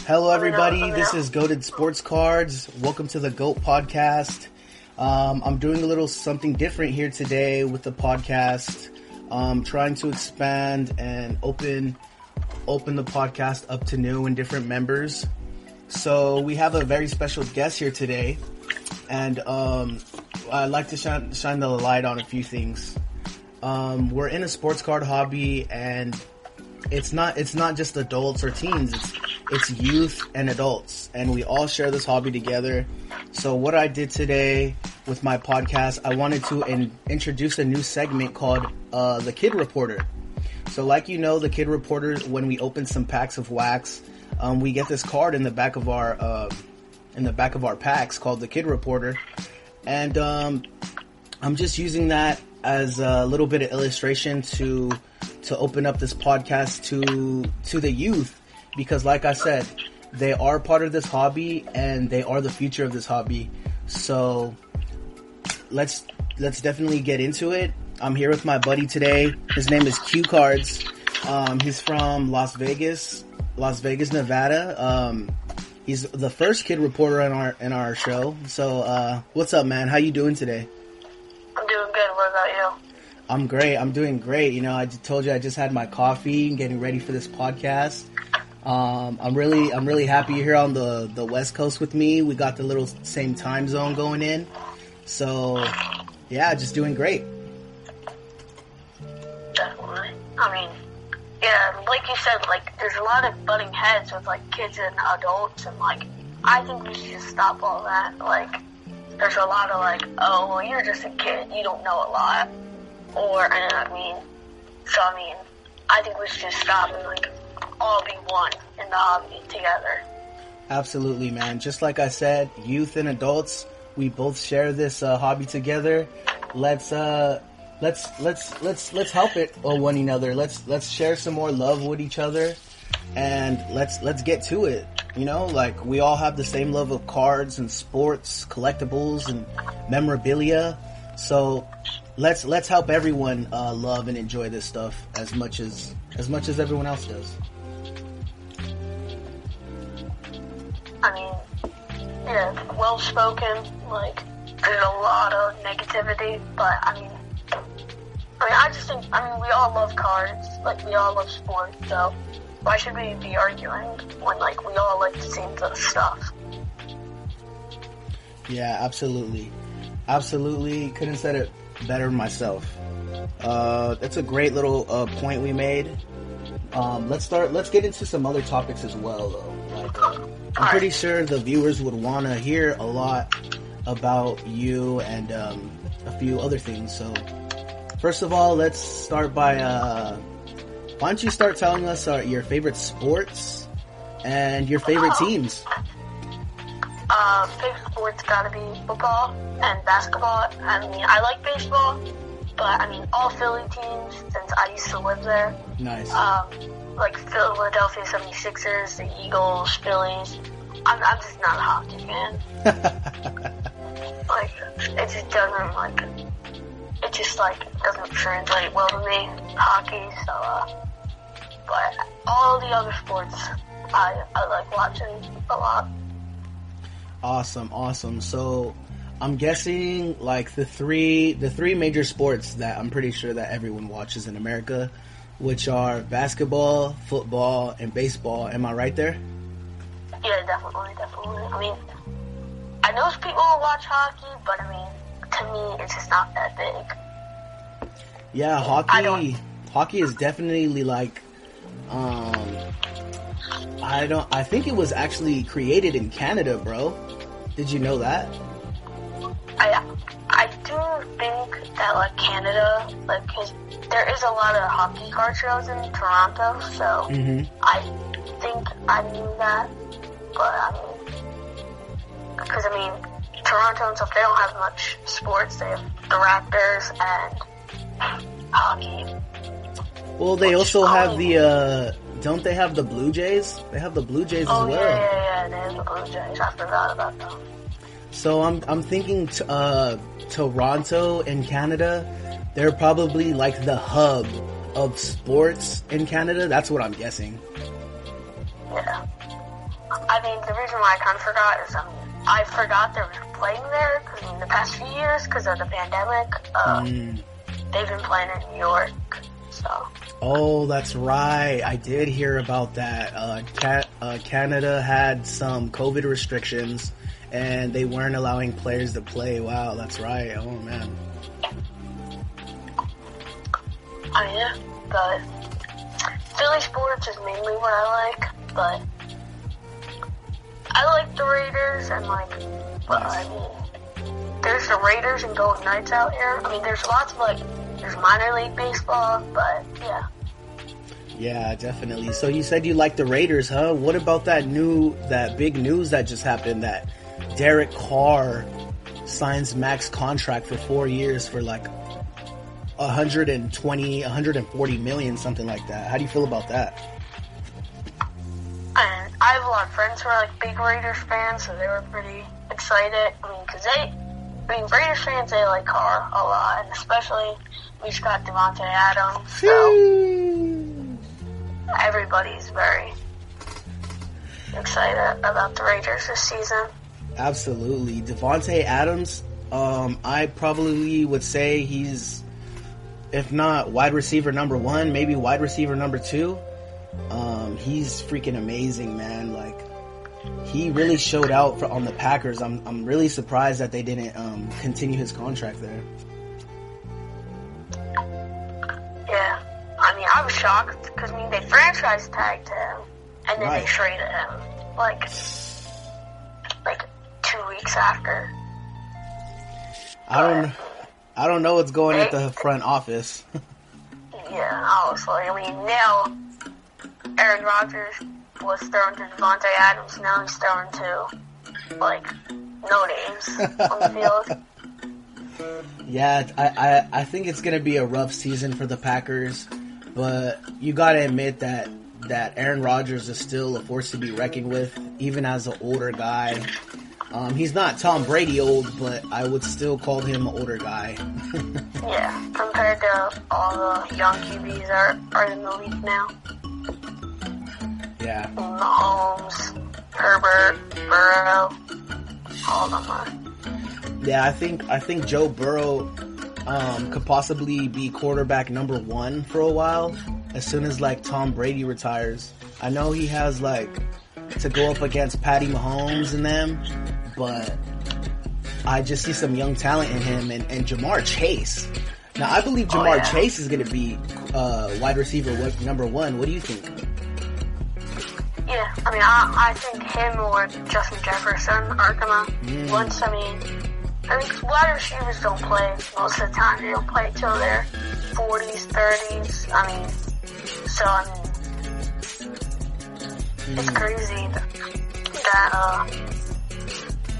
Hello, everybody. This is Goated Sports Cards. Welcome to the GOAT Podcast. I'm doing a little something different here today with the podcast. Trying to expand and open the podcast up to new and different members. So we have a very special guest here today, and I'd like to shine the light on a few things. We're in a sports card hobby, and it's not just adults or teens. It's youth and adults, and we all share this hobby together. So what I did today with my podcast, I wanted to introduce a new segment called the Kid Reporter. So like you know, the Kid Reporter, when we open some packs of wax, we get this card in the back of our packs called the Kid Reporter, and I'm just using that as a little bit of illustration to open up this podcast to the youth. Because like I said, they are part of this hobby and they are the future of this hobby. So let's definitely get into it. I'm here with my buddy today. His name is Q Cards. He's from Las Vegas, Nevada. He's the first kid reporter in our show. So what's up, man? How you doing today? I'm doing good. What about you? I'm great. I'm doing great. You know, I told you I just had my coffee and getting ready for this podcast. I'm really happy you're here on the West Coast with me. We got the little same time zone going in. So, yeah, just doing great. Definitely. I mean, yeah, like you said, like, there's a lot of butting heads with, like, kids and adults, and, like, I think we should just stop all that. Like, there's a lot of, like, oh, well, you're just a kid, you don't know a lot. I think we should just stop and, like, all be one in the hobby together. Absolutely, man. Just like I said, youth and adults, we both share this hobby together. Let's help it one another. Let's share some more love with each other, and let's get to it. You know, like, we all have the same love of cards and sports, collectibles, and memorabilia. So let's help everyone love and enjoy this stuff as much as everyone else does. I mean, yeah, well spoken. Like, there's a lot of negativity, but I just think we all love cards. Like, we all love sports. So why should we be arguing when, like, we all like the same stuff? Yeah, absolutely. Couldn't have said it better myself. That's a great little point we made. Let's get into some other topics as well, though. Like, I'm pretty sure the viewers would want to hear a lot about you and a few other things. So, first of all, let's start by why don't you start telling us your favorite sports and your favorite teams? Favorite sports gotta be football and basketball. I mean, I like baseball, but I mean, all Philly teams since I used to live there. Nice. Like Philadelphia 76ers, the Eagles, Phillies. I'm just not a hockey fan. Like, it just doesn't translate well to me, hockey, so, but all the other sports I like watching a lot. Awesome. So, I'm guessing, like, the three major sports that I'm pretty sure that everyone watches in America, which are basketball, football, and baseball. Am I right there? Yeah, definitely. I mean, I know people who watch hockey, but I mean, to me, it's just not that big. Yeah, hockey is definitely like, I think it was actually created in Canada, bro. Did you know that? I do think that, like, Canada, like, 'cause there is a lot of hockey card shows in Toronto, so I think I knew that, but because Toronto and stuff, they don't have much sports. They have the Raptors and hockey. Well, they also have don't they have the Blue Jays? They have the Blue Jays as well. Yeah, they have the Blue Jays. I forgot about them. So I'm thinking Toronto in Canada, they're probably like the hub of sports in Canada. That's what I'm guessing. Yeah. I mean, the reason why I kind of forgot is, I forgot they were playing there, because the past few years, because of the pandemic, they've been playing in New York, so. Oh, that's right. I did hear about that. Canada had some COVID restrictions, and they weren't allowing players to play. Wow, that's right. Oh, man. Yeah, but Philly sports is mainly what I like, but I like the Raiders, and there's the Raiders and Golden Knights out here. I mean, there's lots of, there's minor league baseball, but, yeah. Yeah, definitely. So you said you like the Raiders, huh? What about that big news that just happened, that Derek Carr signs max contract for 4 years for, 140 million, something like that. How do you feel about that? And I have a lot of friends who are, big Raiders fans, so they were pretty excited. I mean, Raiders fans, they like Carr a lot, and especially we just got Davante Adams, so everybody's very excited about the Raiders this season. Absolutely. Davante Adams, I probably would say he's, if not wide receiver number 1, maybe wide receiver number 2. He's freaking amazing, man. He really showed out on the Packers. I'm really surprised that they didn't continue his contract there. Yeah, I mean, I was shocked because they franchise tagged him and then they traded him like 2 weeks after. I don't know what's going at the front office. Yeah, honestly, now Aaron Rodgers was thrown to Davante Adams. Now he's thrown to no names on the field. Yeah, I think it's gonna be a rough season for the Packers, but you gotta admit that Aaron Rodgers is still a force to be reckoned with, even as an older guy. He's not Tom Brady old, but I would still call him an older guy. Yeah, compared to all the young QBs are in the league now. Yeah. Mahomes, Herbert, Burrow, all of them are. Yeah, I think Joe Burrow could possibly be quarterback number 1 for a while, as soon as Tom Brady retires. I know he has to go up against Patty Mahomes and them, but I just see some young talent in him, and Jamar Chase. Now I believe Jamar Chase is going to be wide receiver number 1. What do you think? Yeah, I mean, I think him or Justin Jefferson are gonna once. I mean, wide receivers don't play most of the time. They don't play till their 40s, 30s. It's crazy that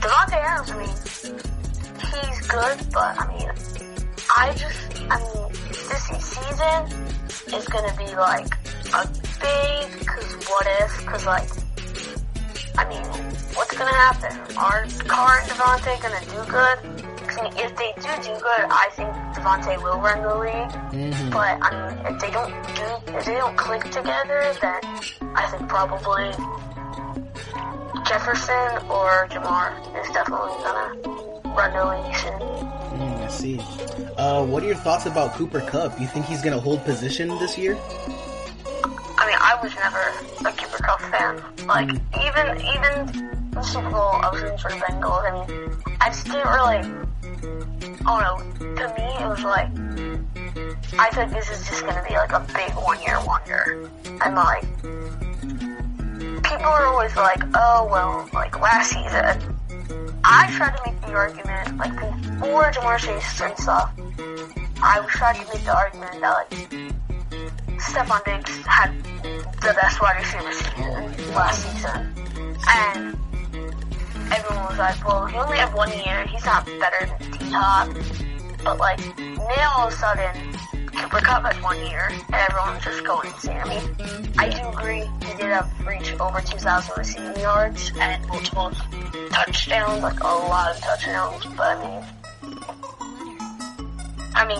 Davante Adams, he's good, but this season is gonna be a big, what if, what's gonna happen? Are Carr and Davante gonna do good? If they do good, I think Davante will run the league. Mm-hmm. But, if they don't click together, then I think probably Jefferson or Jamar is definitely gonna run the league soon. I see. What are your thoughts about Cooper Kupp? You think he's gonna hold position this year? I was never a Cooper Kupp fan. Even the Super Bowl, I was rooting for the Bengals. I just didn't really, to me, it was I thought this is just gonna be a big 1-year wonder. And people are always last season. I tried to make the argument, before Jamar Chase and stuff, I was trying to make the argument that, Stephon Diggs had the best wide receiver season last season. And everyone was well, he only had 1 year, he's not better than T-Top. But, now all of a sudden, Cooper Kupp has 1 year, and everyone's just going insane. I do agree, he did reach over 2,000 receiving yards, and multiple touchdowns, a lot of touchdowns, but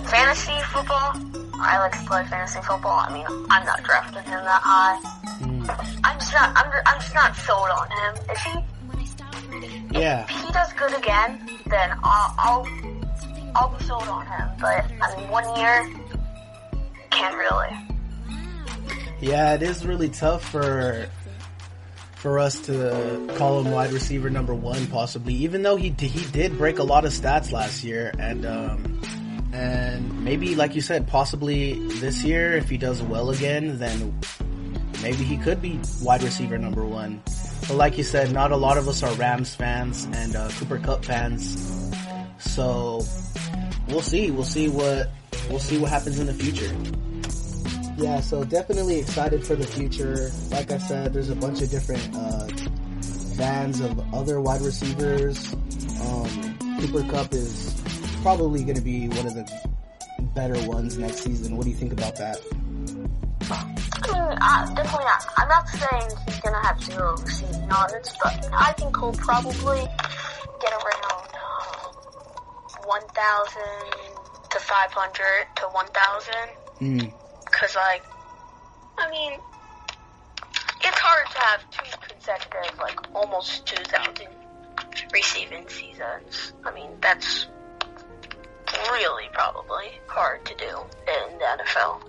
fantasy football, I like to play fantasy football. I'm not drafting him that high. I'm I'm just not sold on him. If he does good again, then I'll be sold on him. But I mean, 1 year, can't really. Yeah, it is really tough for us to call him wide receiver number one, possibly. Even though he did break a lot of stats last year, and maybe, like you said, possibly this year, if he does well again, then maybe he could be wide receiver number one. But like you said, not a lot of us are Rams fans and Cooper Kupp fans, so we'll see. We'll see what happens in the future. Yeah, so definitely excited for the future. Like I said, there's a bunch of different fans of other wide receivers. Cooper Kupp is probably going to be one of the better ones next season. What do you think about that? I mean, definitely not. I'm not saying he's going to have 0 receiving yards, but I think he'll probably get around 1,000 to 500 to 1,000. Because, like, I mean, it's hard to have 2 consecutive, like, almost 2,000 receiving seasons. I mean, that's really probably hard to do in the NFL.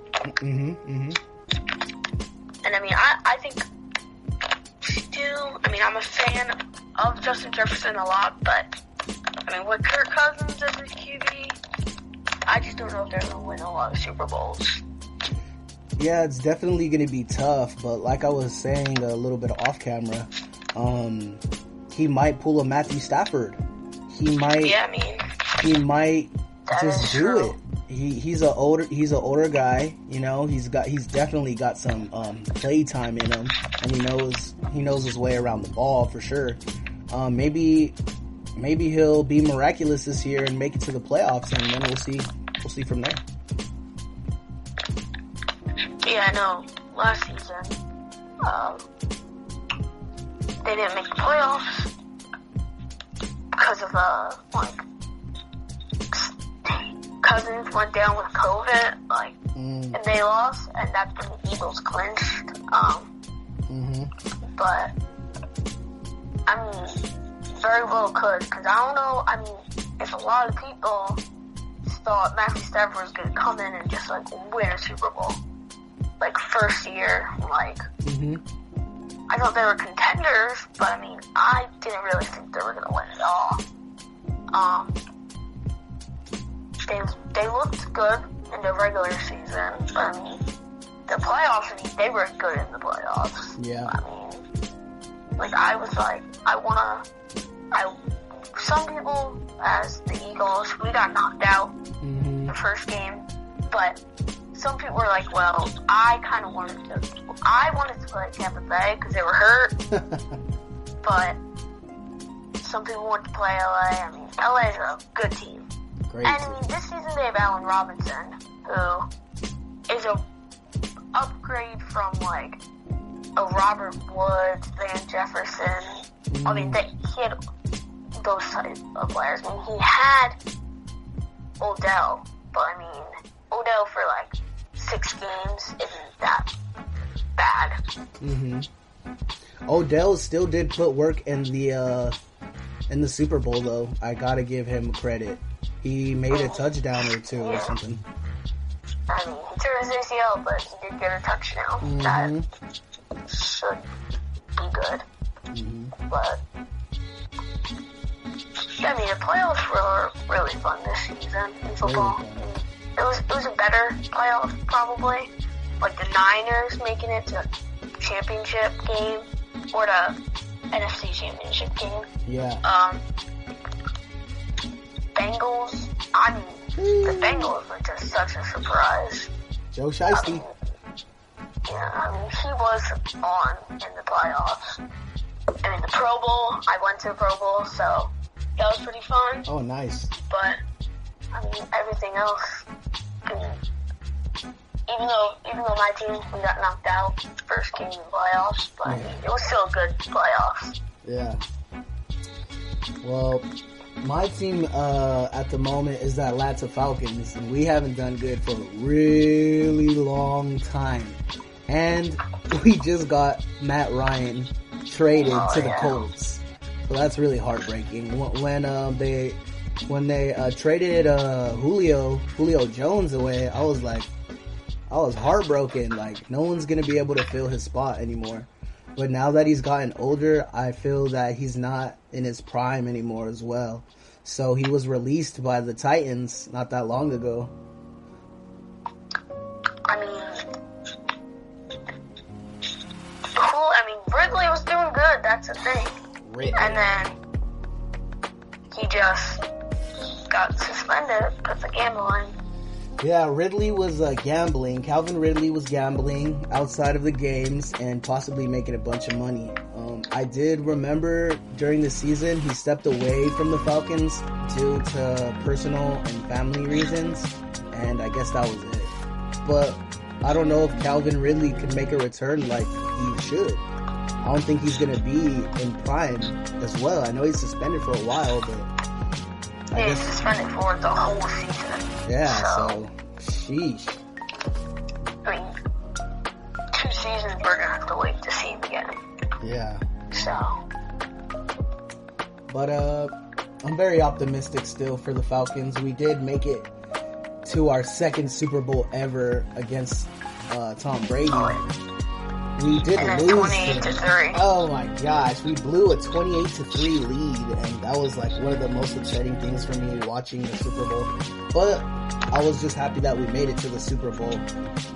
And, I mean, I think still, I mean, I'm a fan of Justin Jefferson a lot, but, I mean, with Kirk Cousins as his QB, I just don't know if they're going to win a lot of Super Bowls. Yeah, it's definitely going to be tough, but like I was saying a little bit off camera, he might pull a Matthew Stafford. He might just do it. He's an older guy, you know. He's definitely got some play time in him, and he knows his way around the ball for sure. Maybe he'll be miraculous this year and make it to the playoffs, and then we'll see from there. Yeah, I know. Last season, they didn't make the playoffs because of, Cousins went down with COVID, and they lost, and that's when the Eagles clinched. But, I mean, very well could, because I don't know, I mean, if a lot of people thought Matthew Stafford was going to come in and just, win a Super Bowl. First year, I thought they were contenders, but I mean, I didn't really think they were going to win at all. They looked good in the regular season, but I mean, the playoffs, they were good in the playoffs. Yeah. I mean, I was some people, as the Eagles, we got knocked out the first game, but some people were like, well, I wanted to play Tampa Bay because they were hurt, but some people wanted to play LA. I mean, LA is a good team. Great and team. I mean, this season they have Allen Robinson, who is a upgrade from, a Robert Woods, Van Jefferson. I mean, he had those type of players. I mean, he had Odell, but I mean, Odell for, 6 games isn't that bad. Odell still did put work in the Super Bowl, though. I gotta give him credit. He made a touchdown or two or something. I mean, he tore his ACL, but he did get a touchdown. That should be good. But I mean, the playoffs were really fun this season in football. It was a better playoff, probably. The Niners making it to championship game or the NFC championship game. Yeah. Bengals. The Bengals were just such a surprise. Joe Shiesty. He was on in the playoffs. I mean, the Pro Bowl. I went to the Pro Bowl, so that was pretty fun. Oh, nice. But I mean, everything else. Even though my team, we got knocked out first game in the playoffs, but it was still a good playoffs. Yeah. Well, my team at the moment is the Atlanta Falcons, and we haven't done good for a really long time. And we just got Matt Ryan traded to the Colts. So that's really heartbreaking. When they traded Julio Jones away, I was heartbroken. Like, no one's gonna be able to fill his spot anymore. But now that he's gotten older, I feel that he's not in his prime anymore as well. So he was released by the Titans not that long ago. Ridley was doing good, that's the thing. Ridley. And then he just got suspended because of gambling. Yeah, Ridley was gambling. Calvin Ridley was gambling outside of the games and possibly making a bunch of money. I did remember during the season he stepped away from the Falcons due to personal and family reasons, and I guess that was it. But I don't know if Calvin Ridley could make a return like he should. I don't think he's going to be in prime as well. I know he's suspended for a while, but I guess he's suspended for the whole season. Yeah, so sheesh. I mean, 2 seasons we're going to have to wait to see him again. Yeah. So. But I'm very optimistic still for the Falcons. We did make it to our second Super Bowl ever against Tom Brady. We did lose. 28-3. Oh my gosh, we blew a 28-3 lead, and that was like one of the most exciting things for me watching the Super Bowl. But I was just happy that we made it to the Super Bowl.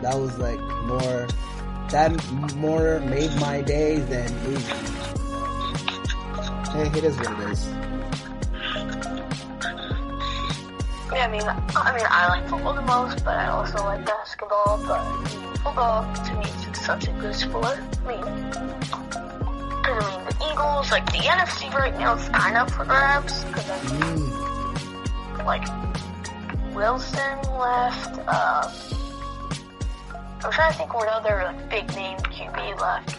That was like more made my day than losing. Hey, it is what it is. Yeah, I like football the most, but I also like basketball. But football to me is such a good sport. The Eagles, like the NFC right now, is kind of for grabs because like Wilson left. I'm trying to think what other like, big name QB left.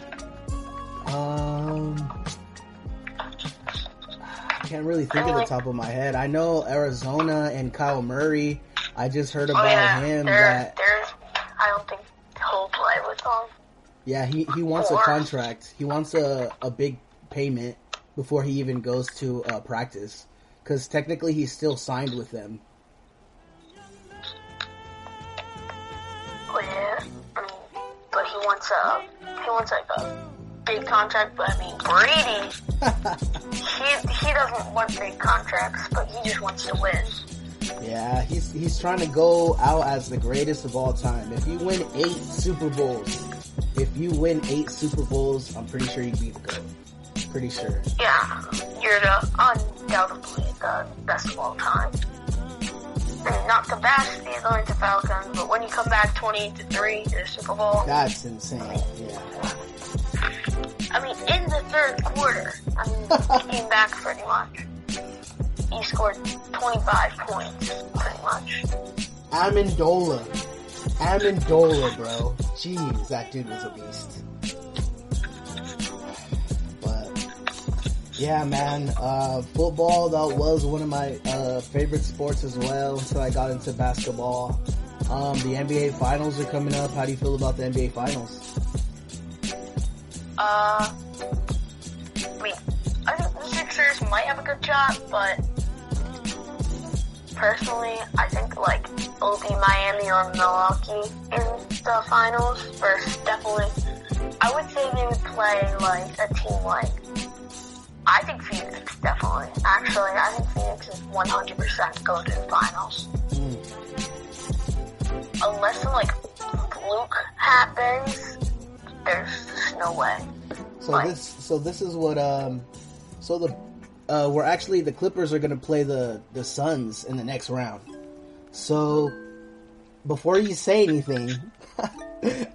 I can't really think of the top of my head. I know Arizona and Kyle Murray. I just heard about him that I don't think he'll play with them. Yeah, he wants a contract. He wants a big payment before he even goes to practice, because technically he's still signed with them. Well, yeah, but he wants like a big contract. But Brady, he doesn't want big contracts, but he just wants to win. Yeah, he's trying to go out as the greatest of all time. If you win 8 Super Bowls, I'm pretty sure you'd be the GOAT. Pretty sure. Yeah, you're undoubtedly the best of all time. And not to bash the Atlanta Falcons, but when you come back 28-3 to the Super Bowl, that's insane. Yeah. In the third quarter, he came back pretty much. He scored 25 points, pretty much. Amendola, bro. Jeez, that dude was a beast. But, yeah, man, football, that was one of my favorite sports as well until I got into basketball. The NBA Finals are coming up. How do you feel about the NBA Finals? I think the Sixers might have a good shot, but personally, I think it'll be Miami or Milwaukee in the finals. First, definitely, I would say they would play a team I think Phoenix, definitely. Actually, I think Phoenix is 100% going to the finals. Unless some fluke happens, there's just no way. So this is what we're actually, the Clippers are going to play the Suns in the next round. So before you say anything,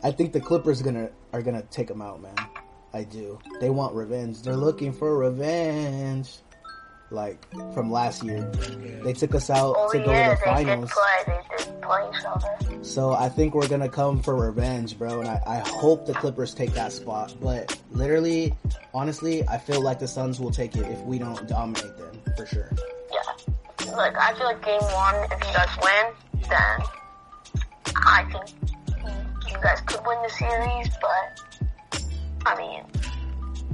I think the Clippers are gonna take them out, man. I do. They want revenge. They're looking for revenge. From last year, they took us out to go to the finals. They did play each other. So I think we're gonna come for revenge, bro. And I hope the Clippers take that spot. But literally, honestly, I feel like the Suns will take it if we don't dominate them, for sure. Yeah. I feel like game 1, if you guys win, then I think you you guys could win the series, but I mean,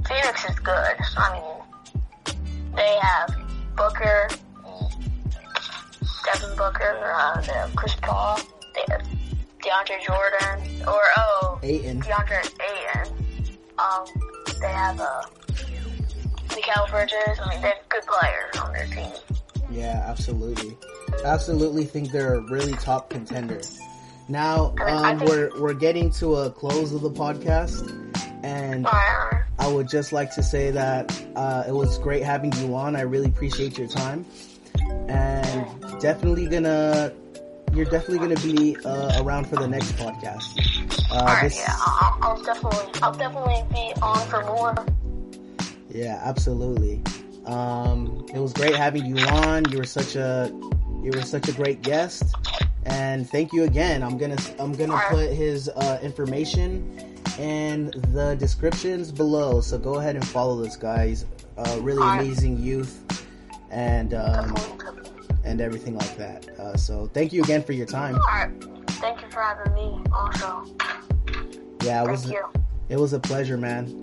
Phoenix is good. I mean, they have Booker, Devin Booker, they have Chris Paul, they have DeAndre Jordan, DeAndre Ayton. They have Mikal Bridges. I mean, they have good players on their team. Yeah, absolutely. Absolutely think they're a really top contender. Now, we're getting to a close of the podcast, and I would just like to say that it was great having you on. I really appreciate your time, and you're definitely gonna be around for the next podcast. I'll definitely be on for more. Yeah, absolutely. It was great having you on. You were such a great guest, and thank you again. I'm gonna put his information in the descriptions below. So go ahead and follow this guy. He's really amazing youth, and everything like that. So thank you again for your time. Thank you for having me. Also. Yeah, it was a pleasure, man.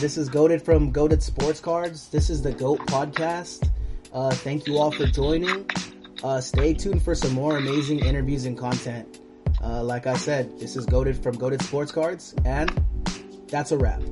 This is Goated from Goated Sports Cards. This is the GOAT podcast. Thank you all for joining. Stay tuned for some more amazing interviews and content. Like I said, this is Goated from Goated Sports Cards, and that's a wrap.